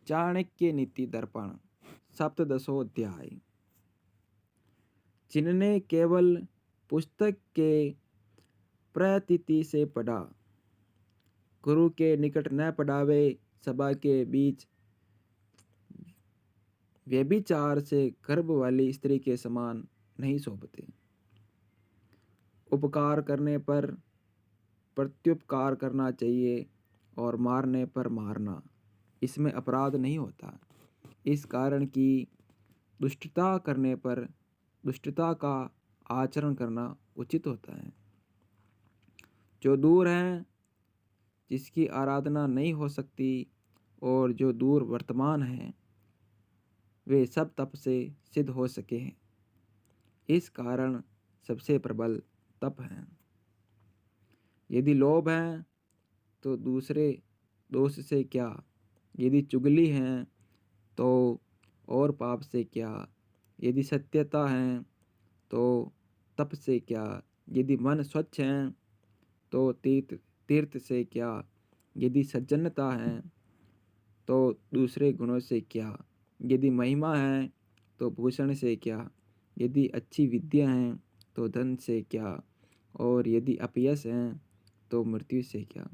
चाणक्य नीति दर्पण सप्तदशोध्याय। जिनने केवल पुस्तक के प्रतीति से पढ़ा, गुरु के निकट न पढ़ावे, सभा के बीच व्यभिचार से गर्भ वाली स्त्री के समान नहीं शोभते। उपकार करने पर प्रत्युपकार करना चाहिए और मारने पर मारना, इसमें अपराध नहीं होता। इस कारण कि दुष्टता करने पर दुष्टता का आचरण करना उचित होता है। जो दूर हैं, जिसकी आराधना नहीं हो सकती, और जो दूर वर्तमान हैं, वे सब तप से सिद्ध हो सके हैं। इस कारण सबसे प्रबल तप है। यदि लोभ है तो दूसरे दोष से क्या, यदि चुगली है तो और पाप से क्या, यदि सत्यता है तो तप से क्या, यदि मन स्वच्छ है तो तीर्थ से क्या, यदि सज्जनता है तो दूसरे गुणों से क्या, यदि महिमा है तो भूषण से क्या, यदि अच्छी विद्या है तो धन से क्या, और यदि अपयश है तो मृत्यु से क्या।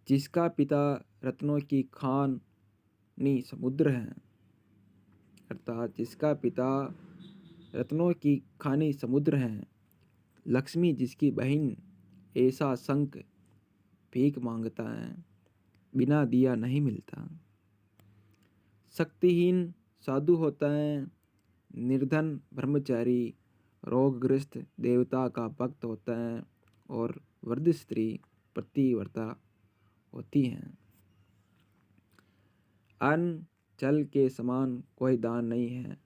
जिसका पिता रत्नों की खानी समुद्र है, अर्थात जिसका पिता रत्नों की खानी समुद्र है, लक्ष्मी जिसकी बहन, ऐसा संक भीख मांगता है, बिना दिया नहीं मिलता। शक्तिहीन साधु होता है, निर्धन ब्रह्मचारी रोगग्रस्त देवता का भक्त होता है, और वृद्ध स्त्री प्रतिव्रता होती हैं। अन्न जल के समान कोई दान नहीं है,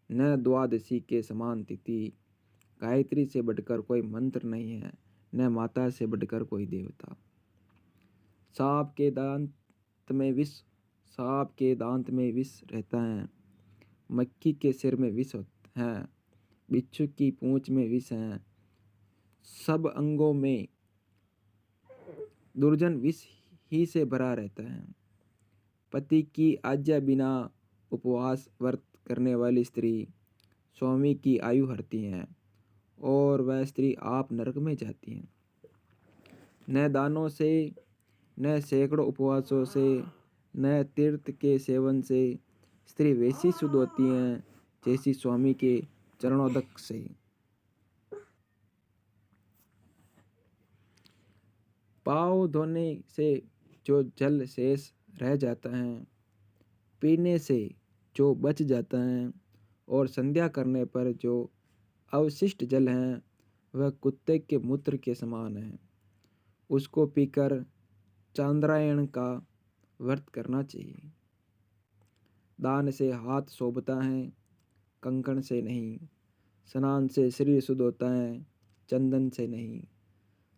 न द्वादशी के समान तिथि। गायत्री से बढ़कर कोई मंत्र नहीं है, न माता से बढ़कर कोई देवता। सांप के दांत में विष रहता है, मक्खी के सिर में विष है, बिच्छू की पूंछ में विष है। सब अंगों में दुर्जन विष ही से भरा रहता है। पति की आज्ञा बिना उपवास व्रत करने वाली स्त्री स्वामी की आयु हरती हैं, और वह स्त्री आप नरक में जाती हैं। न दानों से, न सैकड़ों उपवासों से, न तीर्थ के सेवन से स्त्री वैसी शुद्ध होती हैं जैसी स्वामी के चरणोदक से। पाँव धोने से जो जल शेष रह जाता है, पीने से जो बच जाता है, और संध्या करने पर जो अवशिष्ट जल है, वह कुत्ते के मूत्र के समान है। उसको पीकर चांद्रायण का व्रत करना चाहिए। दान से हाथ शोभता है, कंकण से नहीं। स्नान से शरीर शुद्ध होता है, चंदन से नहीं।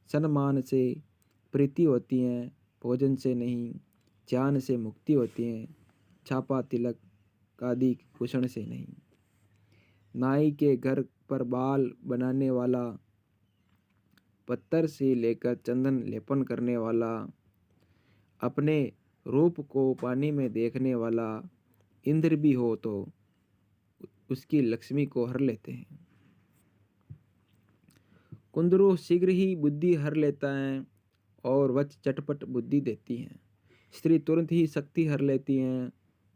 सम्मान से प्रीति होती है, भोजन से नहीं। ज्ञान से मुक्ति होती है, छापा तिलक आदि भूषण से नहीं। नाई के घर पर बाल बनाने वाला, पत्थर से लेकर चंदन लेपन करने वाला, अपने रूप को पानी में देखने वाला इंद्र भी हो तो उसकी लक्ष्मी को हर लेते हैं। कुंदरू शीघ्र ही बुद्धि हर लेता है, और वच चटपट बुद्धि देती हैं। स्त्री तुरंत ही शक्ति हर लेती हैं,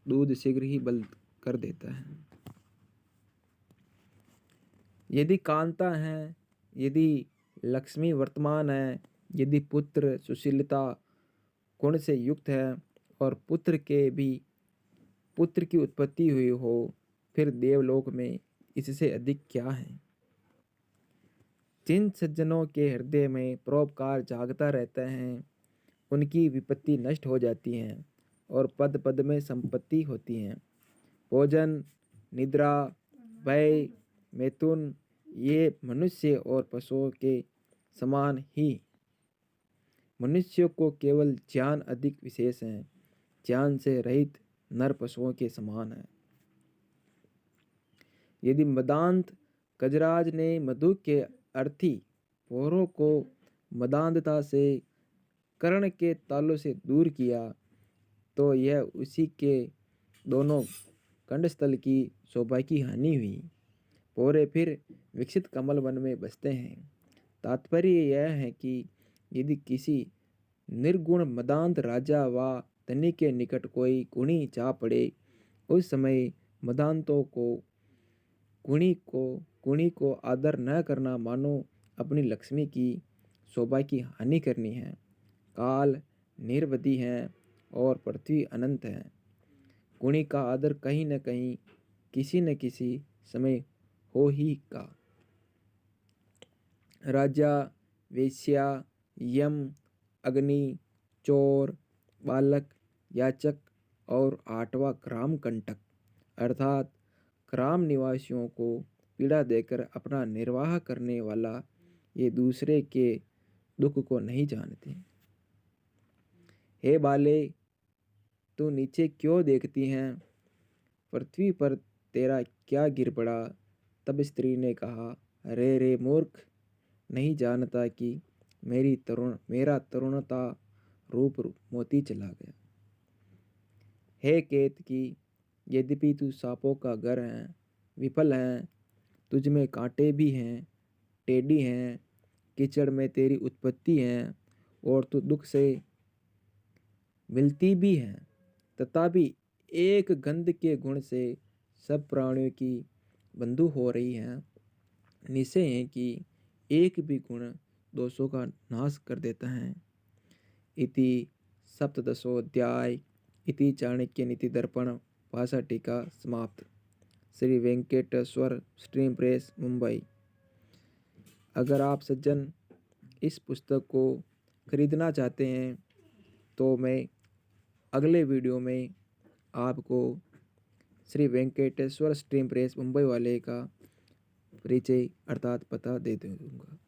दूध शीघ्र ही बल कर देता है। यदि कांता है, यदि लक्ष्मी वर्तमान है, यदि पुत्र सुशीलता गुण से युक्त है, और पुत्र की उत्पत्ति हुई हो, फिर देवलोक में इससे अधिक क्या है। जिन सज्जनों के हृदय में परोपकार जागता रहता है, उनकी विपत्ति नष्ट हो जाती है, और पद पद में संपत्ति होती है। भोजन, निद्रा, भय, मैथुन, ये मनुष्य और पशुओं के समान ही। मनुष्यों को केवल ज्ञान अधिक विशेष है, ज्ञान से रहित नर पशुओं के समान है। यदि मदांत गजराज ने मधु के अर्थी भौरों को मदांधता से कर्ण के तालों से दूर किया, तो यह उसी के दोनों कंडस्थल की शोभा की हानि हुई। पोरे फिर विकसित कमल वन में बसते हैं। तात्पर्य यह है कि यदि किसी निर्गुण मदांत राजा व धनी के निकट कोई गुणी जा पड़े, उस समय मदांतों को गुणी को आदर न करना मानो अपनी लक्ष्मी की शोभा की हानि करनी है। काल निरवधि है और पृथ्वी अनंत है। गुणी का आदर कहीं न कहीं किसी न किसी समय हो ही का। राजा, वेश्या, यम, अग्नि, चोर, बालक, याचक और आठवां ग्राम कंटक अर्थात ग्राम निवासियों को पीड़ा देकर अपना निर्वाह करने वाला, ये दूसरे के दुख को नहीं जानते। हे बाले, तू नीचे क्यों देखती हैं? पृथ्वी पर तेरा क्या गिर पड़ा? तब स्त्री ने कहा, अरे रे मूर्ख, नहीं जानता कि मेरा तरुणता रूप मोती चला गया। हे केतकी, यद्यपि तू सांपों का घर है, विफल है, तुझ में कांटे भी हैं, टेढ़ी हैं, कीचड़ में तेरी उत्पत्ति है और तू दुख से मिलती भी है, तथापि एक गंध के गुण से सब प्राणियों की बंधु हो रही है। निश्चय है कि एक भी गुण दोषों का नाश कर देता है। इति सप्तदशोऽध्याय। इति चाणक्य नीति दर्पण भाषा टीका समाप्त। श्री वेंकटेश्वर स्ट्रीम प्रेस मुंबई। अगर आप सज्जन इस पुस्तक को खरीदना चाहते हैं तो मैं अगले वीडियो में आपको श्री वेंकटेश्वर स्ट्रीम प्रेस मुंबई वाले का परिचय अर्थात पता दे दूँगा।